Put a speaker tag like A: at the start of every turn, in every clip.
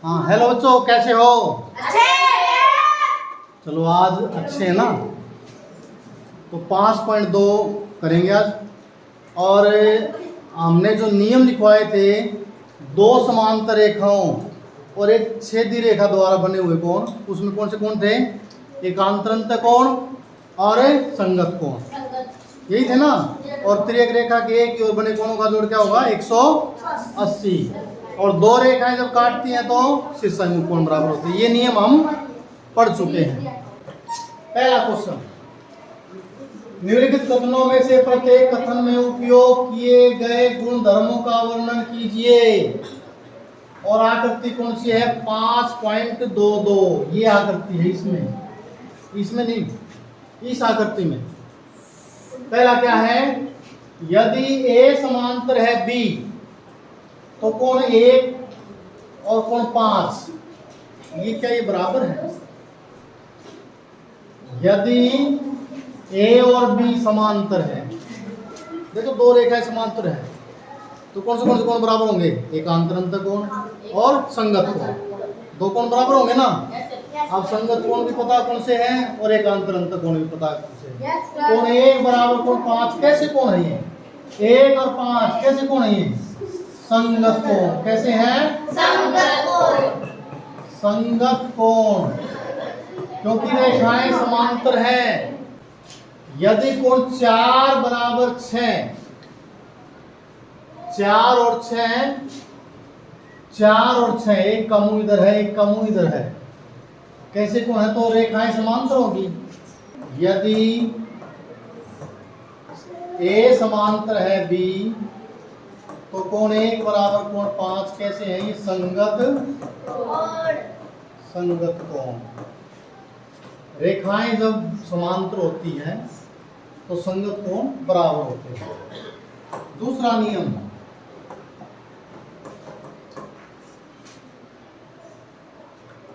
A: हाँ हेलो बच्चों, कैसे हो?
B: अच्छे।
A: चलो आज अच्छे हैं ना। तो 5.2 करेंगे आज। और हमने जो नियम लिखवाए थे, दो समांतर रेखाओं और एक छेदी रेखा द्वारा बने हुए कोण, उसमें कौन से कोण थे? एकांतरंत कोण और संगत कोण, यही थे ना। और तिर्यक रेखा के एक की ओर बने कोणों का जोड़ क्या होगा? 180। और दो रेखाएं जब काटती हैं तो शीर्षाभिमुख कोण बराबर होते हैं। ये नियम हम पढ़ चुके हैं। पहला क्वेश्चन, निम्नलिखित कथनों में से प्रत्येक कथन में उपयोग किए गए गुण धर्मों का वर्णन कीजिए। और आकृति कौन सी है? 5.22। ये आकृति है, इसमें नहीं, इस आकृति में। पहला क्या है? यदि ए समांतर है बी तो कोण 1 और कोण 5, ये क्या ये बराबर है? यदि ए और बी समांतर है, देखो दो रेखाएं समांतर है, तो कौन से कोण बराबर होंगे? एकांतरंत कोण और संगत कोण। दो कोण बराबर होंगे ना। अब संगत कोण भी पता कौन से हैं और एकांतरंत कोण भी पता कौन से हैं। कोण 1 बराबर कोण 5 कैसे कोण है ये? 1 और 5 कैसे कोण है ये? संगत कोण। कैसे हैं?
B: संगत कोण।
A: संगत कोण, क्योंकि रेखाएं समांतर हैं। यदि कोण 4 बराबर 6, 4 और 6, 4 और 6, एक कमु इधर है एक कमु इधर है, कैसे कोण है? तो रेखाएं समांतर होगी। यदि ए समांतर है बी तो कोण 1 बराबर कोण 5 कैसे है? ये संगत कोण। रेखाएं जब समांतर होती हैं तो संगत कोण बराबर होते हैं। दूसरा नियम,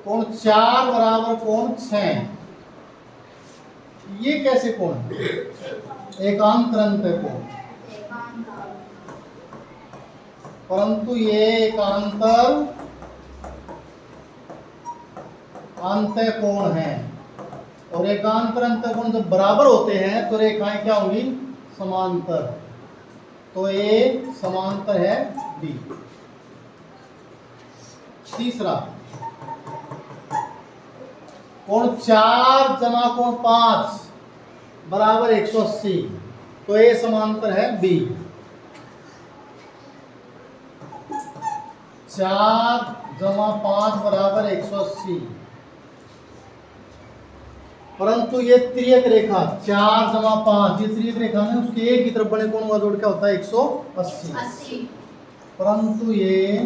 A: कोण 4 बराबर कोण 6, ये कैसे कोण है? एकांतरंत कोण, परंतु ये एकांतर अंत्य कोण है। और एकांतर अंत्य कोण जब बराबर होते हैं तो रेखाएं क्या होंगी? समांतर। तो ए समांतर है बी। तीसरा, कोण 4 जमा कोण 5 बराबर 180, तो ए समांतर है बी। 4 जमा 5 बराबर 180, परंतु ये तिर्यक रेखा 4 जमा 5, ये तिर्यक रेखा में उसके एक की तरफ बने कोण का जोड़ क्या होता है? 180। परंतु ये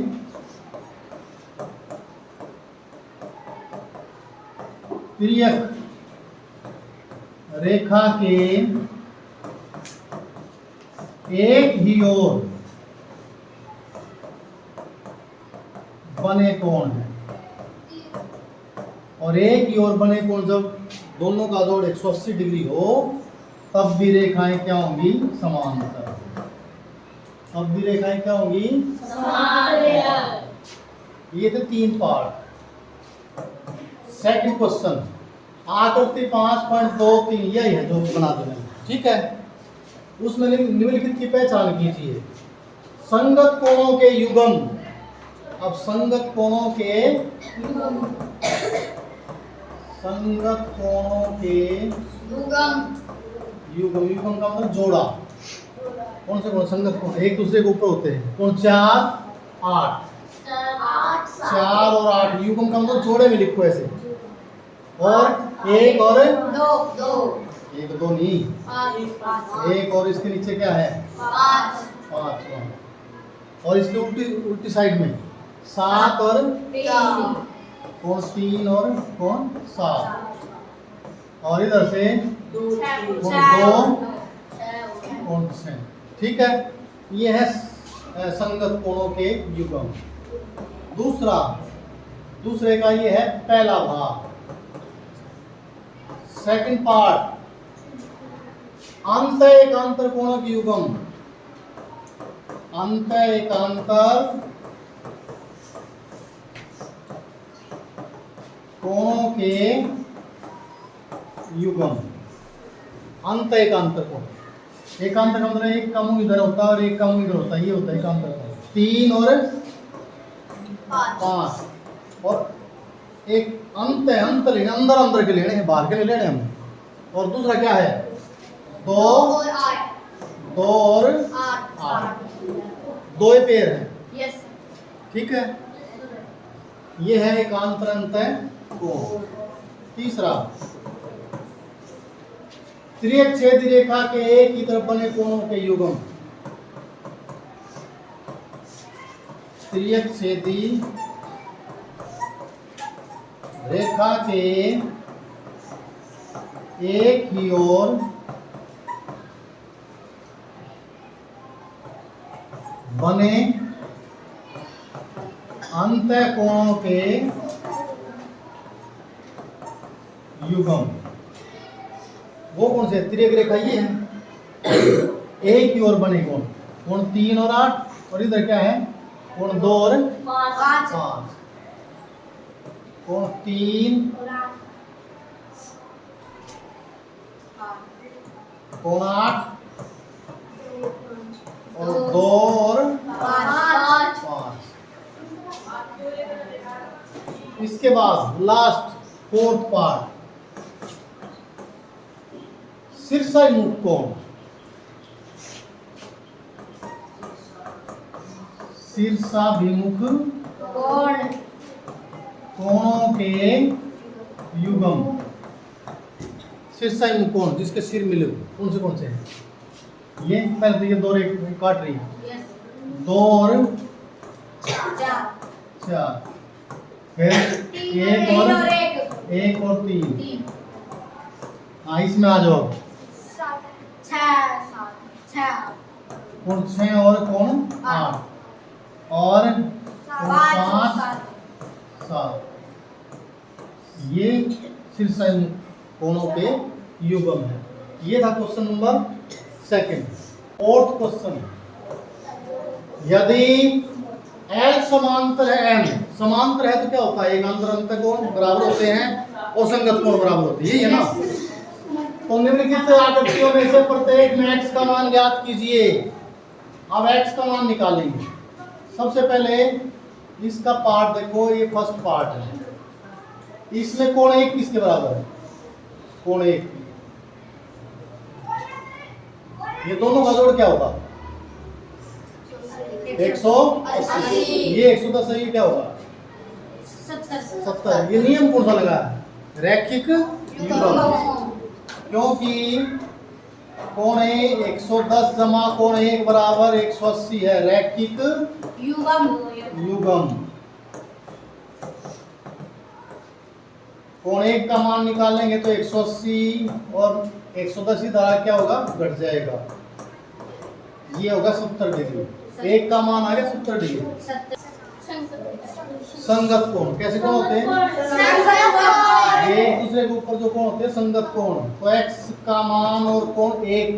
A: तिर्यक रेखा के एक ही ओर बने कोण है। और एक ही ओर बने कोण जब दोनों का जोड़ 180 डिग्री हो तब भी रेखाएं क्या होंगी? समांतर। तब भी रेखाएं क्या होंगी? समांतर। ये थे 3 पार्ट। सेकंड क्वेश्चन, आकृति 5.23 यही है जो बना देना, ठीक है। उसमें निम्नलिखित की पहचान कीजिए। संगत कोणों के युग्म। अब संगत कोणों के युग्म का मतलब जोड़ा। कौन से कोण? संगत कोण एक दूसरे के ऊपर होते हैं। कोण 4 8, 4 और 8, युग्म का मतलब जोड़े में लिखो ऐसे। और 1 और 2, 1 2 नहीं, 1 और इसके नीचे क्या है? 5। और इसके उल्टी साइड में 7 और 3, कोण 3 और कोण 7। और इधर से कोण 2 कोण 6, ठीक है। ये है संगत कोणों के युग्म। दूसरे का ये है पहला भाग। सेकंड पार्ट, अंत एकांतर कोणों के युग्म। अंत एकांतर कोणों के युग्म। अंत एकांतर कोण, एकांतर का मतलब एक का मुंह इधर होता है और एक का मुंह इधर होता है, ये होता है एकांतर कोण। 3 और 5 और एक अंत है, अंत लेने अंदर अंदर के लेने हैं, बाहर के नहीं लेने हम। और दूसरा क्या है 2 और 8, 2 पेयर है। ठीक है, ये है एकांतर अंत है कोण। तीसरा तिर्यक छेदी रेखा के एक ही तरफ बने कोणों के युग्म। तिर्यक छेदी रेखा के एक ही ओर बने अंतःकोणों के युग्म। वो कौन से तिर्यक रेखा ये है, एक ही ओर बने कोण, कोण 3 और 8 और इधर क्या है कोण 2 और 5। कोण 3 कोण 8 और 2 और 5। इसके बाद लास्ट 4th पार्ट शीर्षाभिमुख कोण। शीर्षाभिमुख कोणों के युग्म। शीर्षाभिमुख कोण जिसके सिर मिले कौन से हैं, ये पहले तो ये 2 रेखा काट रही है, 2 और 4 फिर 1 और 3। हाँ इसमें आ जाओ कोण 6 और कोण 8 और 5 7। ये शीर्षाभिमुख कोणों के युग्म है। ये था क्वेश्चन नंबर 2। 4th क्वेश्चन, यदि L समांतर है M, समांतर है तो क्या होता है, एकांतर अंतःकोण बराबर होते हैं और संगत कोण बराबर होती है, ये ना। तो निम्नलिखित आकृतियों में से प्रत्येक में x का मान ज्ञात कीजिए। अब x का मान निकालेंगे। सबसे पहले इसका पार्ट देखो, ये फर्स्ट पार्ट है, इसमें कोण 1 किसके बराबर है, कोण 1। ये दोनों का जोड़ क्या होगा 180। ये 110 है, ये क्या होगा 70। ये नियम कौन सा लगा है, रैखिक युग्म। क्योंकि कोण 110 जमा कोण 1 बराबर 180 है, रैखिक युग्म। कोण 1 का मान निकालेंगे तो 180 और 110 ही धारा क्या होगा घट जाएगा, ये होगा 70 डिग्री। 1 का मान आ गया 70 डिग्री। संगत कोण कैसे कोण होते हैं, एक दूसरे के ऊपर जो कोण होते हैं संगत कोण। तो x का मान और कोण 1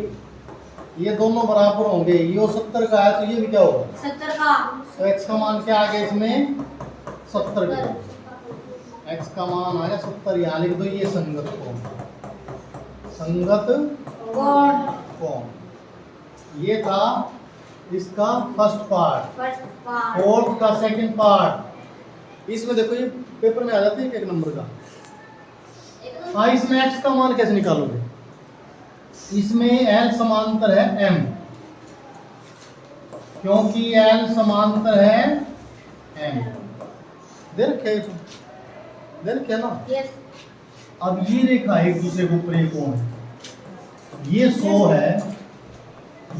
A: ये दोनों बराबर होंगे, ये 70 का है तो ये भी क्या होगा
B: 70 का।
A: तो x का मान क्या आ गया इसमें 70 डिग्री। x का मान आ गया 70, यहाँ लिख दो ये संगत कोण, संगत कोण। ये था इसका फर्स्ट पार्ट। 4th का सेकंड पार्ट, इसमें देखो ये पेपर में आ जाती है 1 नंबर का। हाँ इसमें x का मान कैसे निकालोगे, इसमें L समांतर है M, क्योंकि L समांतर है M। दे रखे ना। अब ये रेखा एक दूसरे के ऊपर एक कोण है, ये 100 है,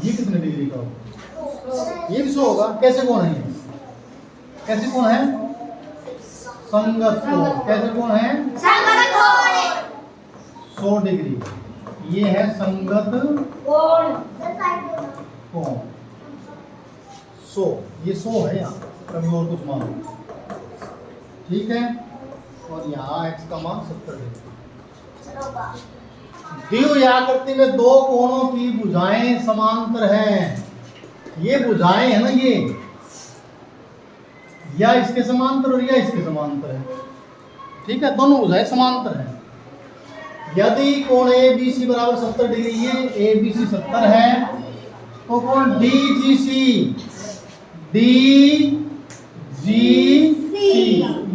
A: ये कितने डिग्री का होगा, ये भी 100 होगा। कैसे कोण है ये, कैसे कोण है संगत कोण। कैसे कोण है 100 डिग्री, ये है संगत कोण। 100, ये 100 है यहाँ, कभी और कुछ मान लो, ठीक है। और यहाँ x का मान 70 डिग्री। दी हुई आकृति में 2 कोणों की भुजाएं समांतर हैं। ये भुजाएं है ना, ये या इसके समांतर और या इसके समांतर है, ठीक है, दोनों भुजाएं समांतर है। यदि कोण ए बी सी बराबर 70 डिग्री, ये ए बी सी 70 है, तो कोण डी जी सी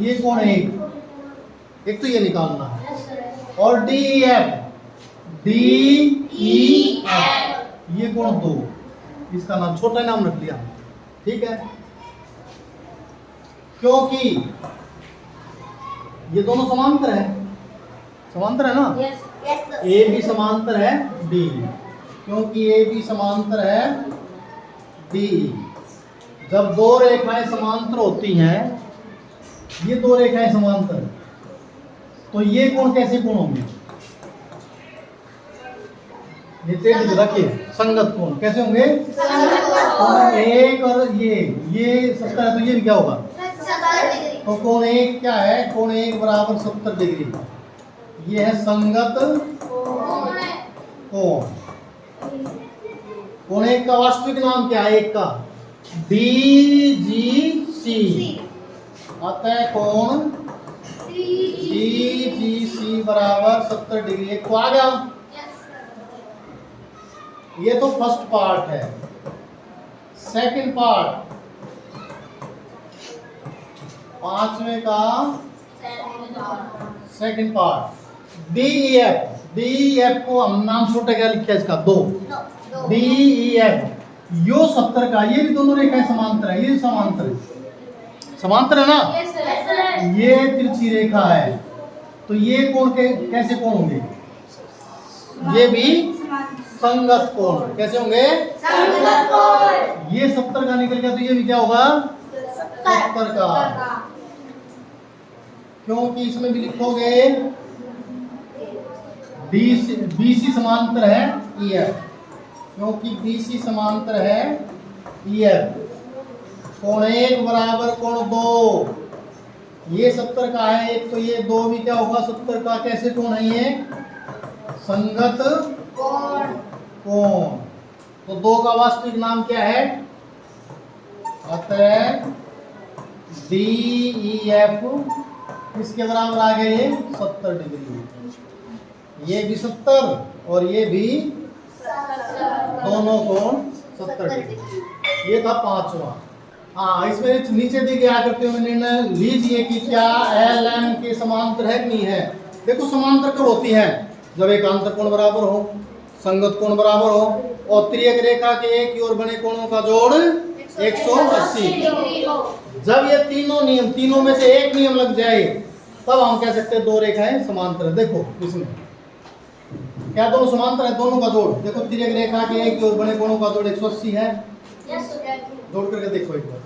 A: ये कोण एक तो ये निकालना है, और डी ई एफ ये कोण 2, इसका नाम छोटा नाम रख लिया, ठीक है, क्योंकि ये दोनों समांतर है ना। ए बी समांतर है डी, क्योंकि ए बी समांतर है डी। जब दो रेखाएं समांतर होती हैं, ये दो रेखाएं समांतर, तो ये कोण कैसे कोण होंगे? ये तेज रखिए, संगत कोण कैसे होंगे? कोण एक और ये 70 है, तो ये भी क्या होगा? तो कोण एक क्या है? कोण एक बराबर 70 डिग्री, ये है संगत कोण। कोण एक का वास्तविक नाम क्या है? एक का DGC, अतः कोण DGC बराबर 70 डिग्री। एक को आ गया। ये तो फर्स्ट पार्ट है। सेकंड पार्ट, पांचवें का सेकंड पार्ट, DEF को हम नाम छोटा क्या लिखा है इसका? 2। DEF यो 70 का, ये भी दोनों रेखाएं समांतर है, ये समांतर है ना। ये तिरछी रेखा है, तो ये कोण के कैसे कोण होंगे? ये भी संगत कोण। कैसे होंगे? संगत कोण। ये 70 का निकल गया, तो ये भी क्या होगा? 70 का, क्योंकि इसमें भी लिखोगे BC समांतर है EF, क्योंकि BC समांतर है EF। कोण एक बराबर कोण 2, ये 70 का है एक, तो ये 2 भी क्या होगा? 70 का। कैसे कोण है ये? संगत कोण। तो 2 का वास्तविक नाम क्या है? अतः DEF इसके बराबर आ गए ये 70 डिग्री। ये भी 70 और ये भी 70, दोनों कोण 70 डिग्री। ये था पांचवा। हाँ, इसमें नीचे दी गया करते हुए निर्णय लीजिए कि क्या LM के समांतर है कि नहीं है। देखो, समांतर कब होती है? जब एकांतर कोण बराबर हो, संगत कोण बराबर हो, और त्रियक रेखा के एक ओर बने कोणों का जोड़ 180। जब ये तीनों में से एक नियम लग जाए, तब हम कह सकते हैं दो रेखाएं समांतर है। देखो, इसमें क्या दोनों समांतर है? दोनों का जोड़। देखो, तिर्यक रेखा के एक ओर बने कोणों का जोड़ 180 है। जोड़ करके देखो एक बार।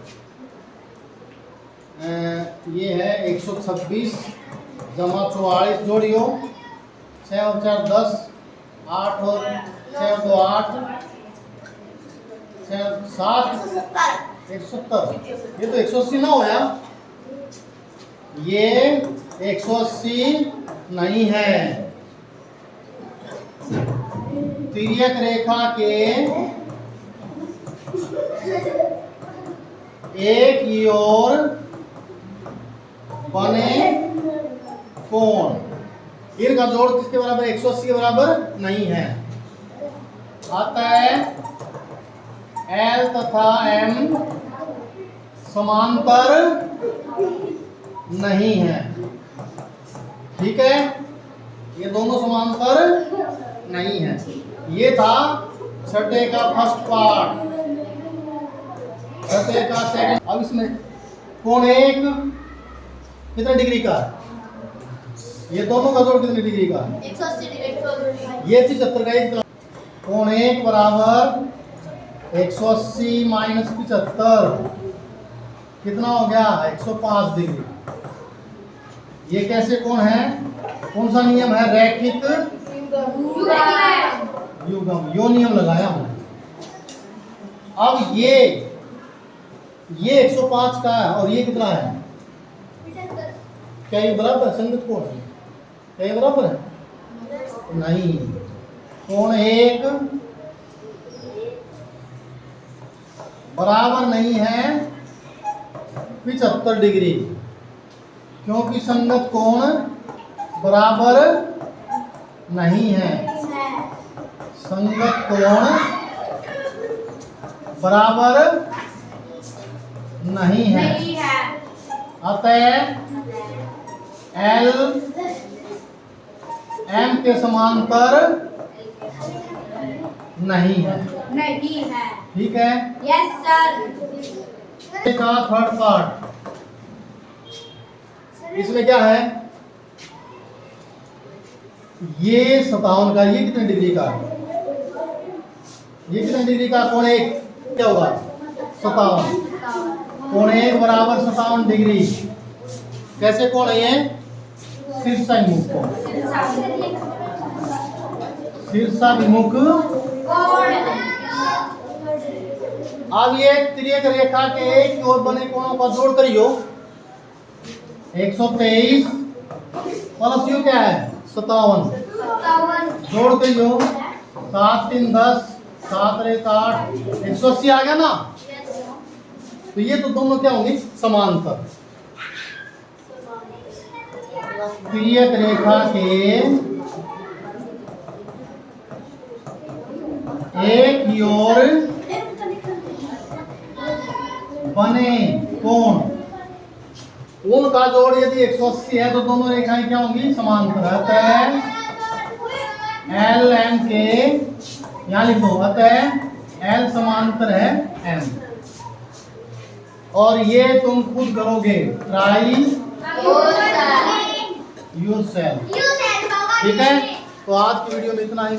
A: ये है 126 जमा 44 जोड़ियो, 6 और 4 10, 8 और 6 और 2 8, 6 और 7 170। ये तो 180 ना होया, ये 180 नहीं है। तिर्यक रेखा के एक ही ओर बने कोण, इनका जोड़ किसके बराबर? 180 के बराबर नहीं है। अतः L तथा M समांतर नहीं है। ठीक है, ये दोनों समांतर नहीं है। ये था छठे का फर्स्ट पार्ट। छठे का सेकंड। अब इसमें कोण एक कितने डिग्री का? ये दोनों का जोड़ कितने डिग्री का? 180 डिग्री। ये 75 का। एक कोण एक बराबर 180 माइनस 75 कितना हो गया? 105 डिग्री। ये कैसे कोण है? कौन सा नियम है? रैखिक युग्म, यो नियम लगाया हमने। अब ये 105 का है और ये कितना है? क्या ये बराबर संगत कोण है? क्या ये बराबर है? नहीं। कोण एक बराबर नहीं है 75 डिग्री, क्योंकि संगत कोण बराबर नहीं है। संगत कोण बराबर नहीं है। अतः एल एम के समांतर नहीं है।
B: नहीं है।
A: ठीक है।
B: Yes sir.
A: का थर्ड पार्ट, इसमें क्या है, ये 57 का, ये कितने डिग्री का है, ये कितने डिग्री का, कोण एक क्या होगा 57, कोण एक बराबर 57 डिग्री। कैसे कोण है ये, शीर्षाभिमुख कोण, शीर्षाभिमुख। अब ये तिर्यक रेखा के एक की ओर बने कोणों का जोड़ करियो। 123 प्लस यू क्या है 57, जोड़ करियो 7 3 10, 7 3 8, 180 आ गया ना। तो ये तो दोनों क्या होंगे समांतर। तिर्यक रेखा के एक की ओर बने कोण, उनका जोड़ यदि 180 है तो दोनों रेखाएं क्या होंगी समांतर। अतः एल एम के, यहां लिखो, अतः एल समांतर है एम। और ये तुम खुद करोगे, ट्राई योरसेल्फ। ठीक है, तो आज की वीडियो में इतना ही।